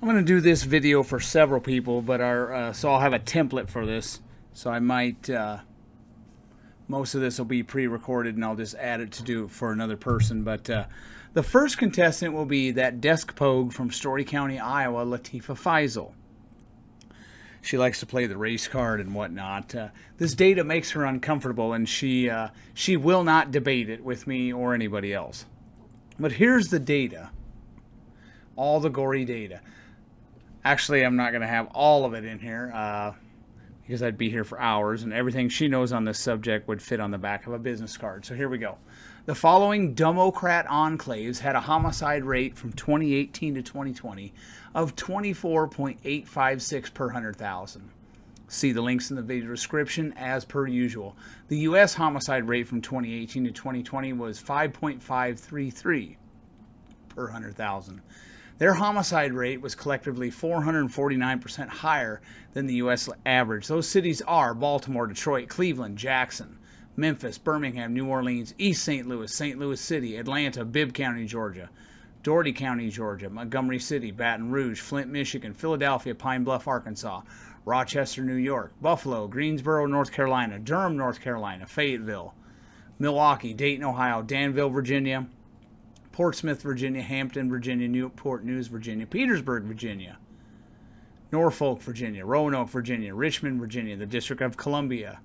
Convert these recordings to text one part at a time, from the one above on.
I'm going to do this video for several people, but so I'll have a template for this. So I might, most of this will be pre-recorded and I'll just add it to do it for another person. But the first contestant will be that desk pogue from Story County, Iowa, Latifah Faisal. She likes to play the race card and whatnot. This data makes her uncomfortable, and she will not debate it with me or anybody else. But here's the data. All the gory data. Actually, I'm not going to have all of it in here because I'd be here for hours, and everything she knows on this subject would fit on the back of a business card. So here we go. The following Democrat enclaves had a homicide rate from 2018 to 2020 of 24.856 per 100,000. See the links in the video description as per usual. The U.S. homicide rate from 2018 to 2020 was 5.533 per 100,000. Their homicide rate was collectively 449% higher than the U.S. average. Those cities are Baltimore, Detroit, Cleveland, Jackson, Memphis, Birmingham, New Orleans, East St. Louis City, Atlanta, Bibb County, Georgia, Dougherty County, Georgia, Montgomery City, Baton Rouge, Flint, Michigan, Philadelphia, Pine Bluff, Arkansas, Rochester, New York, Buffalo, Greensboro, North Carolina, Durham, North Carolina, Fayetteville, Milwaukee, Dayton, Ohio, Danville, Virginia, Portsmouth, Virginia, Hampton, Virginia, Newport News, Virginia, Petersburg, Virginia, Norfolk, Virginia, Roanoke, Virginia, Richmond, Virginia, the District of Columbia,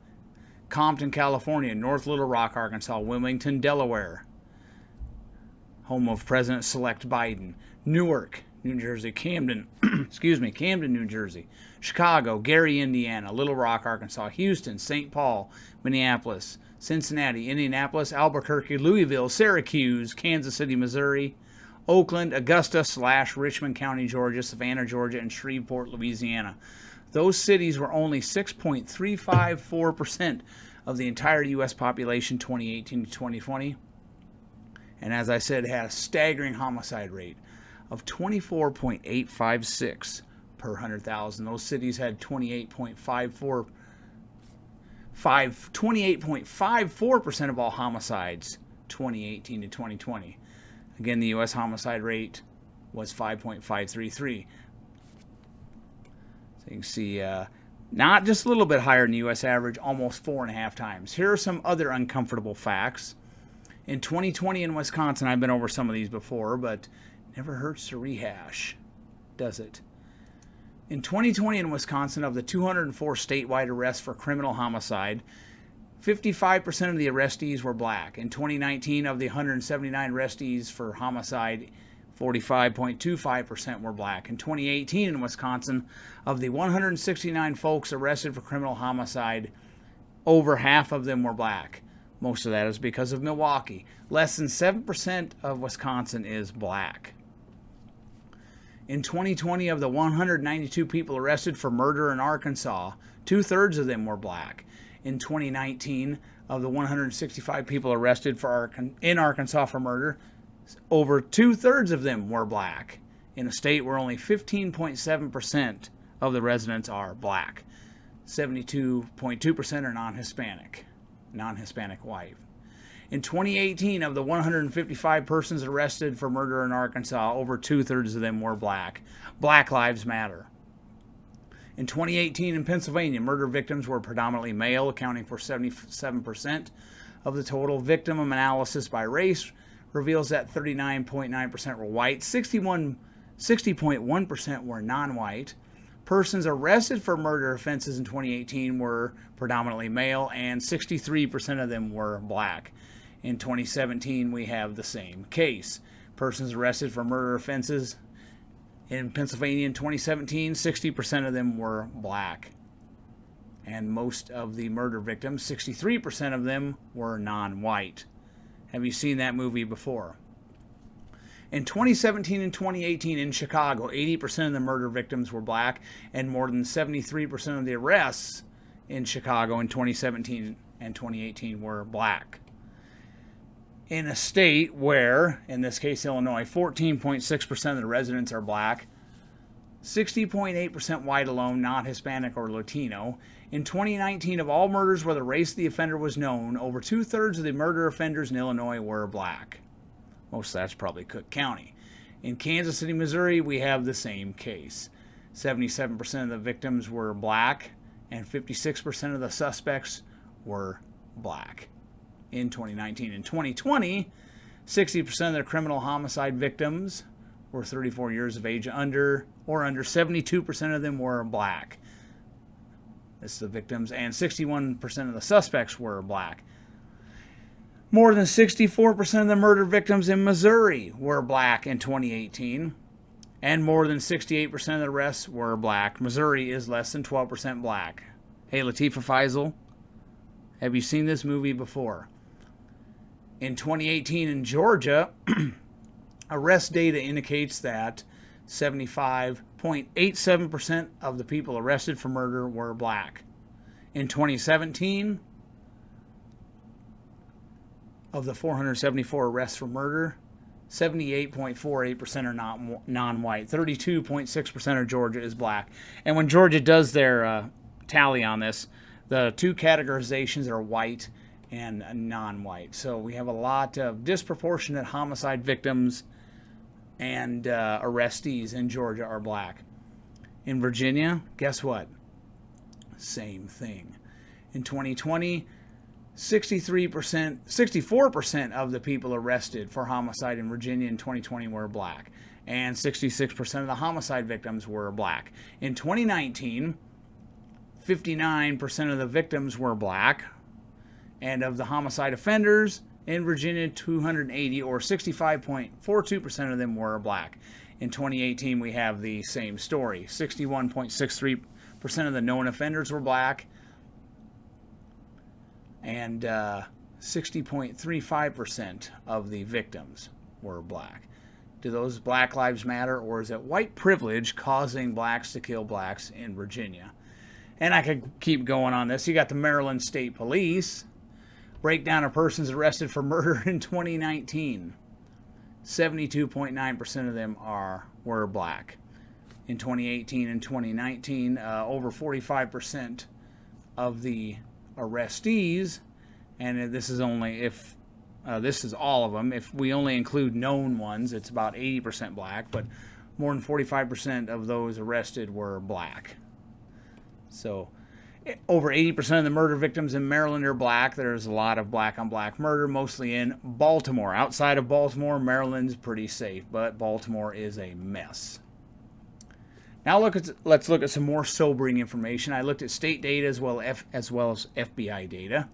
Compton, California, North Little Rock, Arkansas, Wilmington, Delaware, home of President-elect Biden, Newark, New Jersey, Camden, Camden, New Jersey, Chicago, Gary, Indiana, Little Rock, Arkansas, Houston, St. Paul, Minneapolis, Cincinnati, Indianapolis, Albuquerque, Louisville, Syracuse, Kansas City, Missouri, Oakland, Augusta/Richmond County, Georgia, Savannah, Georgia, and Shreveport, Louisiana. Those cities were only 6.354% of the entire U.S. population 2018 to 2020. And as I said, had a staggering homicide rate of 24.856 per 100,000. Those cities had 28.54% of all homicides 2018 to 2020. Again, the U.S. homicide rate was 5.533. So you can see not just a little bit higher than the U.S. average, almost 4.5 times. Here are some other uncomfortable facts. In 2020 in Wisconsin, I've been over some of these before, but never hurts to rehash, does it? In 2020 in Wisconsin, of the 204 statewide arrests for criminal homicide, 55% of the arrestees were black. In 2019, of the 179 arrestees for homicide, 45.25% were black. In 2018 in Wisconsin, of the 169 folks arrested for criminal homicide, over half of them were black. Most of that is because of Milwaukee. Less than 7% of Wisconsin is black. In 2020, of the 192 people arrested for murder in Arkansas, 2/3 of them were black. In 2019, of the 165 people arrested in Arkansas for murder, over 2/3 of them were black, in a state where only 15.7% of the residents are black. 72.2% are non-Hispanic white. In 2018, of the 155 persons arrested for murder in Arkansas, over 2/3 of them were black. Black Lives Matter. In 2018 in Pennsylvania, murder victims were predominantly male, accounting for 77% of the total. Victim analysis by race reveals that 39.9% were white, 60.1% were non-white. Persons arrested for murder offenses in 2018 were predominantly male, and 63% of them were black. In 2017, we have the same case. Persons arrested for murder offenses in Pennsylvania in 2017, 60% of them were black. And most of the murder victims, 63% of them, were non-white. Have you seen that movie before? In 2017 and 2018 in Chicago, 80% of the murder victims were black, and more than 73% of the arrests in Chicago in 2017 and 2018 were black. In a state where, in this case Illinois, 14.6% of the residents are black, 60.8% white alone, not Hispanic or Latino. In 2019, of all murders where the race of the offender was known, over 2/3 of the murder offenders in Illinois were black. Most of that's probably Cook County. In Kansas City, Missouri, we have the same case. 77% of the victims were black, and 56% of the suspects were black in 2019. In 2020, 60% of the criminal homicide victims were 34 years of age under. 72% of them were black. This is the victims, and 61% of the suspects were black. More than 64% of the murder victims in Missouri were black in 2018, and more than 68% of the arrests were black. Missouri is less than 12% black. Hey, Latifah Faisal, have you seen this movie before? In 2018 in Georgia, arrest data indicates that 75.87% of the people arrested for murder were black. In 2017, of the 474 arrests for murder, 78.48% are non-white. 32.6% of Georgia is black. And when Georgia does their tally on this, the two categorizations are white and non-white. So we have a lot of disproportionate homicide victims, and arrestees in Georgia are black. In Virginia, guess what? Same thing. In 2020, 64% of the people arrested for homicide in Virginia in 2020 were black, and 66% of the homicide victims were black. In 2019, 59% of the victims were black, and of the homicide offenders in Virginia, 280 or 65.42% of them were black. In 2018, we have the same story. 61.63% of the known offenders were black, and 60.35% of the victims were black. Do those Black Lives Matter, or is it white privilege causing blacks to kill blacks in Virginia? And I could keep going on this. You got the Maryland State Police. Breakdown of persons arrested for murder in 2019. 72.9% of them were black. In 2018 and 2019, over 45% of the arrestees, and this is only if this is all of them. If we only include known ones, it's about 80% black, but more than 45% of those arrested were black. So over 80% of the murder victims in Maryland are black. There's a lot of black-on-black murder, mostly in Baltimore. Outside of Baltimore, Maryland's pretty safe, but Baltimore is a mess. Now let's look at some more sobering information. I looked at state data as well as FBI data.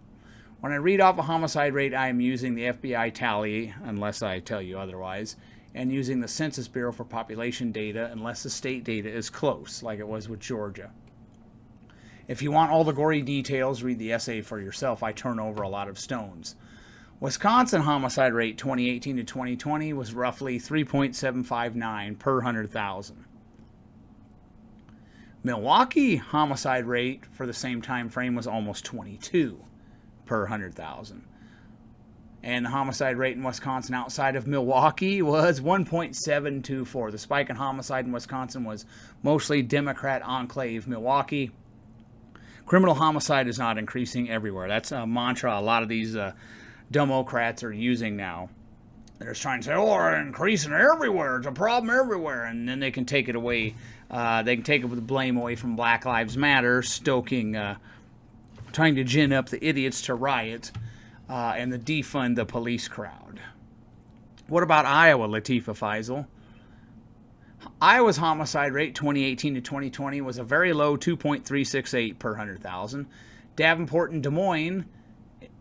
When I read off a homicide rate, I am using the FBI tally, unless I tell you otherwise, and using the Census Bureau for population data, unless the state data is close, like it was with Georgia. If you want all the gory details, read the essay for yourself. I turn over a lot of stones. Wisconsin homicide rate 2018 to 2020 was roughly 3.759 per 100,000. Milwaukee homicide rate for the same time frame was almost 22 per 100,000. And the homicide rate in Wisconsin outside of Milwaukee was 1.724. The spike in homicide in Wisconsin was mostly Democrat enclave Milwaukee. Criminal homicide is not increasing everywhere. That's a mantra a lot of these Democrats are using now. They're just trying to say, oh, we're increasing everywhere. It's a problem everywhere. And then they can take it away. They can take the blame away from Black Lives Matter, stoking, trying to gin up the idiots to riot and to defund the police crowd. What about Iowa, Latifah Faisal? Iowa's homicide rate 2018 to 2020 was a very low 2.368 per 100,000. Davenport and Des Moines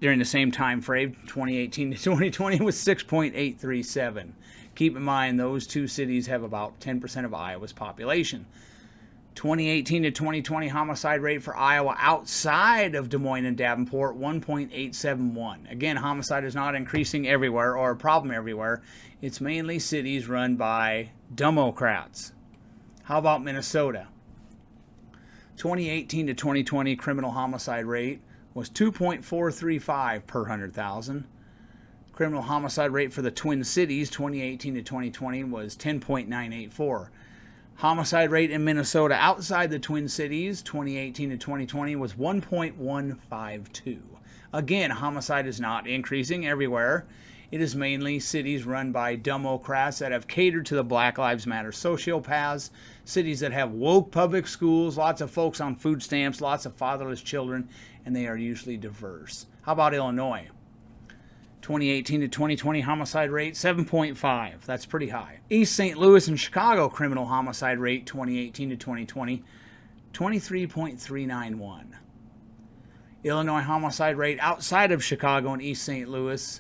during the same time frame, 2018 to 2020, was 6.837. Keep in mind those two cities have about 10% of Iowa's population. 2018 to 2020 homicide rate for Iowa outside of Des Moines and Davenport, 1.871. Again, homicide is not increasing everywhere or a problem everywhere. It's mainly cities run by Democrats. How about Minnesota? 2018 to 2020 criminal homicide rate was 2.435 per 100,000. Criminal homicide rate for the Twin Cities 2018 to 2020 was 10.984. Homicide rate in Minnesota outside the Twin Cities 2018 to 2020 was 1.152. Again, homicide is not increasing everywhere. It is mainly cities run by Democrats that have catered to the Black Lives Matter sociopaths, cities that have woke public schools, lots of folks on food stamps, lots of fatherless children, and they are usually diverse. How about Illinois? 2018 to 2020 homicide rate 7.5. That's pretty high. East St. Louis and Chicago criminal homicide rate 2018 to 2020 23.391. Illinois homicide rate outside of Chicago and East St. Louis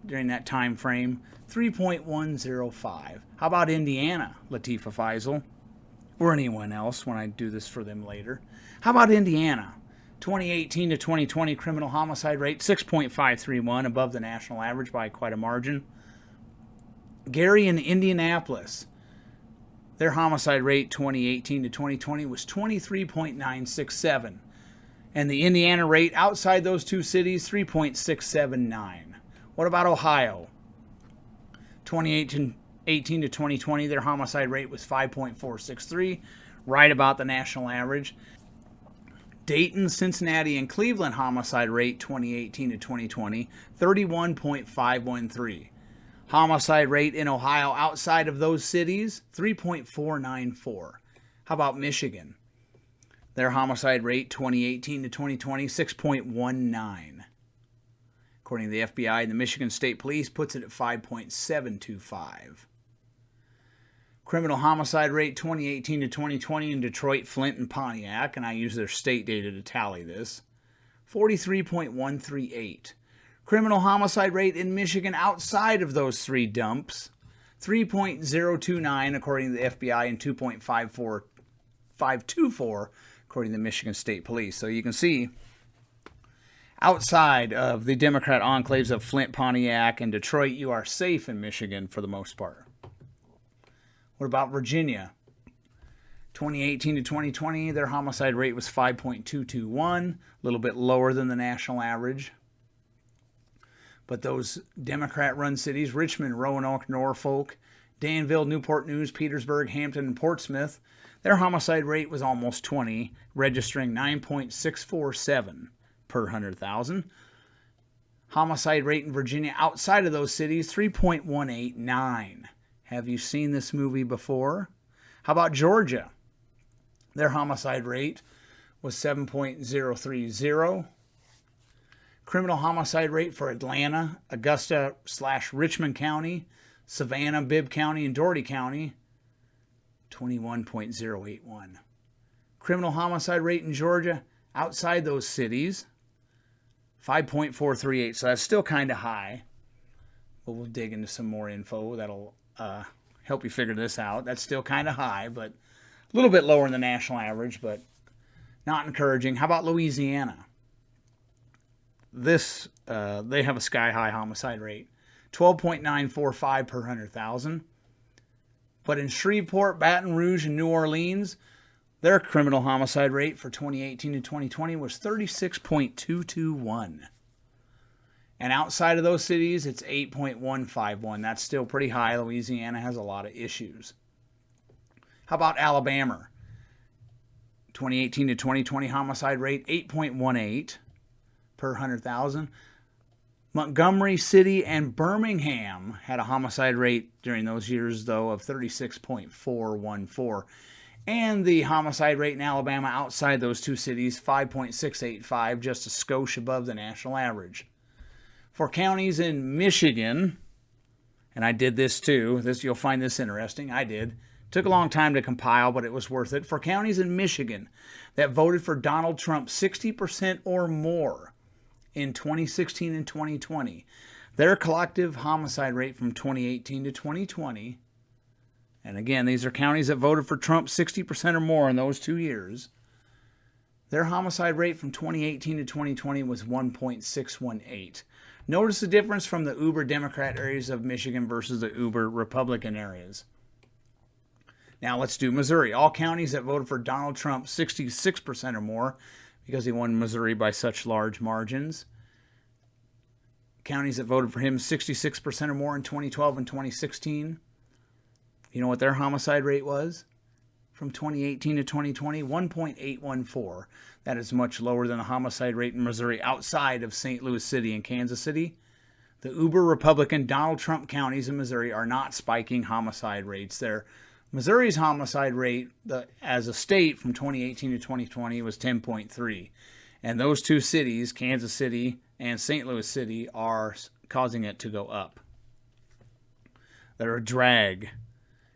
during that time frame 3.105. How about Indiana, Latifah Faisal, or anyone else when I do this for them later? How about Indiana? 2018 to 2020 criminal homicide rate 6.531, above the national average by quite a margin. Gary and Indianapolis, their homicide rate 2018 to 2020 was 23.967. And the Indiana rate outside those two cities 3.679. What about Ohio? 2018 to 2020, their homicide rate was 5.463, right about the national average. Dayton, Cincinnati, and Cleveland homicide rate 2018 to 2020, 31.513. Homicide rate in Ohio outside of those cities, 3.494. How about Michigan? Their homicide rate 2018 to 2020, 6.19. According to the FBI, the Michigan State Police puts it at 5.725. Criminal homicide rate 2018 to 2020 in Detroit, Flint, and Pontiac, and I use their state data to tally this, 43.138. Criminal homicide rate in Michigan outside of those three dumps, 3.029 according to the FBI and 2.524 according to the Michigan State Police. So you can see outside of the Democrat enclaves of Flint, Pontiac, and Detroit, you are safe in Michigan for the most part. What about Virginia? 2018 to 2020, their homicide rate was 5.221, a little bit lower than the national average. But those Democrat-run cities, Richmond, Roanoke, Norfolk, Danville, Newport News, Petersburg, Hampton, and Portsmouth, their homicide rate was almost 20, registering 9.647 per 100,000. Homicide rate in Virginia outside of those cities, 3.189. Have you seen this movie before? How about Georgia? Their homicide rate was 7.030. Criminal homicide rate for Atlanta, Augusta/Richmond County, Savannah, Bibb County, and Dougherty County, 21.081. Criminal homicide rate in Georgia outside those cities, 5.438. So that's still kind of high. But we'll dig into some more info that'll help you figure this out. That's still kind of high, but a little bit lower than the national average, but not encouraging. How about Louisiana? They have a sky-high homicide rate, 12.945 per 100,000. But in Shreveport, Baton Rouge, and New Orleans, their criminal homicide rate for 2018 to 2020 was 36.221. And outside of those cities, it's 8.151. That's still pretty high. Louisiana has a lot of issues. How about Alabama? 2018 to 2020 homicide rate, 8.18 per 100,000. Montgomery City and Birmingham had a homicide rate during those years, though, of 36.414. And the homicide rate in Alabama outside those two cities, 5.685, just a skosh above the national average. For counties in Michigan, and I did this too, you'll find this interesting, I did. Took a long time to compile, but it was worth it. For counties in Michigan that voted for Donald Trump 60% or more in 2016 and 2020, their collective homicide rate from 2018 to 2020, and again, these are counties that voted for Trump 60% or more in those 2 years, their homicide rate from 2018 to 2020 was 1.618. Notice the difference from the uber Democrat areas of Michigan versus the uber Republican areas. Now let's do Missouri. All counties that voted for Donald Trump 66% or more, because he won Missouri by such large margins. Counties that voted for him 66% or more in 2012 and 2016. You know what their homicide rate was? From 2018 to 2020, 1.814. That is much lower than the homicide rate in Missouri outside of St. Louis City and Kansas City. The uber Republican Donald Trump counties in Missouri are not spiking homicide rates. Missouri's homicide rate as a state from 2018 to 2020 was 10.3. And those two cities, Kansas City and St. Louis City, are causing it to go up. They're a drag.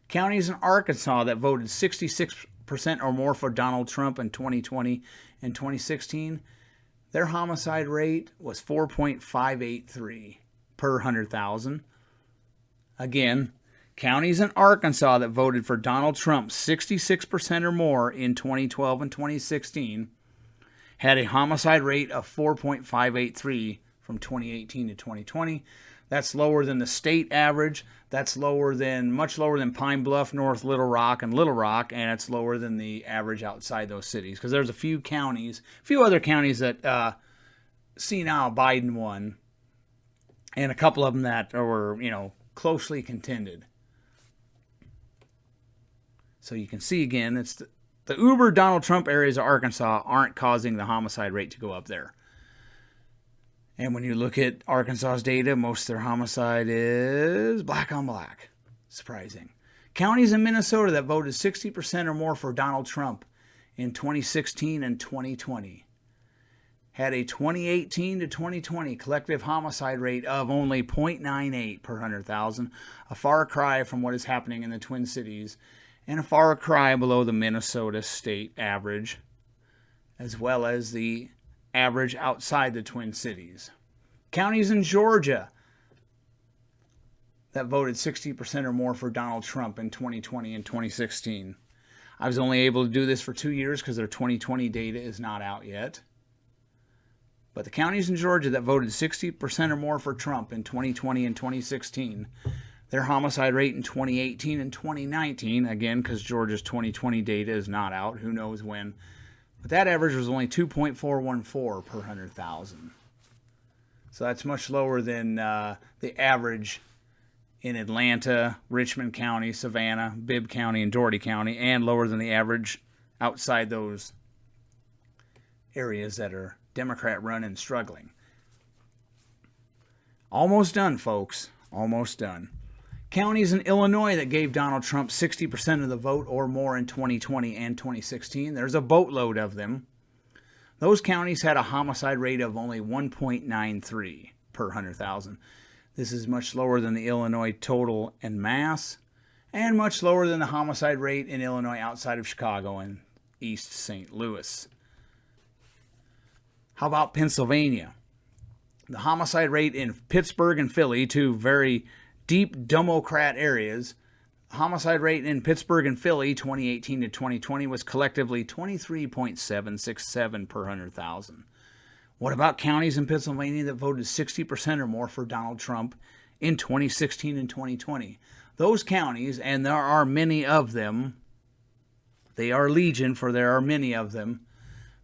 Counties in Arkansas that voted 66% or more for Donald Trump in 2020 and 2016, their homicide rate was 4.583 per 100,000. Again, counties in Arkansas that voted for Donald Trump 66% or more in 2012 and 2016 had a homicide rate of 4.583 from 2018 to 2020. That's lower than the state average. That's much lower than Pine Bluff, North Little Rock, and it's lower than the average outside those cities. Because there's a few other counties that see now Biden won, and a couple of them that were, closely contended. So you can see again, it's the uber Donald Trump areas of Arkansas aren't causing the homicide rate to go up there. And when you look at Arkansas's data, most of their homicide is black on black. Surprising. Counties in Minnesota that voted 60% or more for Donald Trump in 2016 and 2020 had a 2018 to 2020 collective homicide rate of only 0.98 per 100,000, a far cry from what is happening in the Twin Cities, and a far cry below the Minnesota state average, as well as the average outside the Twin Cities. Counties in Georgia that voted 60% or more for Donald Trump in 2020 and 2016. I was only able to do this for 2 years because their 2020 data is not out yet. But the counties in Georgia that voted 60% or more for Trump in 2020 and 2016, their homicide rate in 2018 and 2019, again, because Georgia's 2020 data is not out, who knows when, but that average was only 2.414 per 100,000. So that's much lower than the average in Atlanta, Richmond County, Savannah, Bibb County, and Dougherty County, and lower than the average outside those areas that are Democrat-run and struggling. Almost done, folks. Almost done. Counties in Illinois that gave Donald Trump 60% of the vote or more in 2020 and 2016. There's a boatload of them. Those counties had a homicide rate of only 1.93 per 100,000. This is much lower than the Illinois total en masse, and much lower than the homicide rate in Illinois outside of Chicago and East St. Louis. How about Pennsylvania? The homicide rate in Pittsburgh and Philly, two very deep Democrat areas, homicide rate in Pittsburgh and Philly 2018 to 2020 was collectively 23.767 per 100,000. What about counties in Pennsylvania that voted 60% or more for Donald Trump in 2016 and 2020? Those counties, and there are many of them, they are legion, for there are many of them,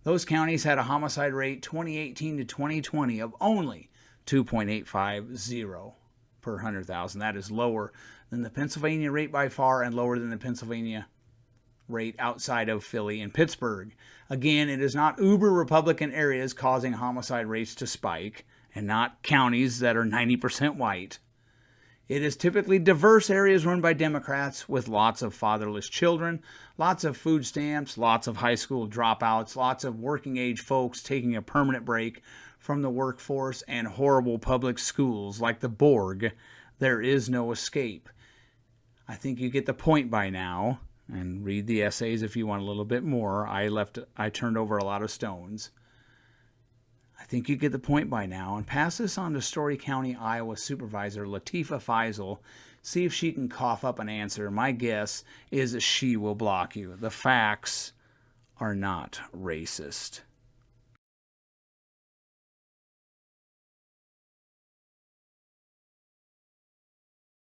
those counties had a homicide rate 2018 to 2020 of only 2.850 per 100,000. That is lower than the Pennsylvania rate by far, and lower than the Pennsylvania rate outside of Philly and Pittsburgh. Again, it is not uber Republican areas causing homicide rates to spike, and not counties that are 90% white. It is typically diverse areas run by Democrats with lots of fatherless children, lots of food stamps, lots of high school dropouts, lots of working age folks taking a permanent break from the workforce, and horrible public schools like the Borg. There is no escape. I think you get the point by now, and read the essays if you want a little bit more. I turned over a lot of stones. I think you get the point by now, and pass this on to Story County, Iowa Supervisor Latifah Faisal. See if she can cough up an answer. My guess is she will block you. The facts are not racist.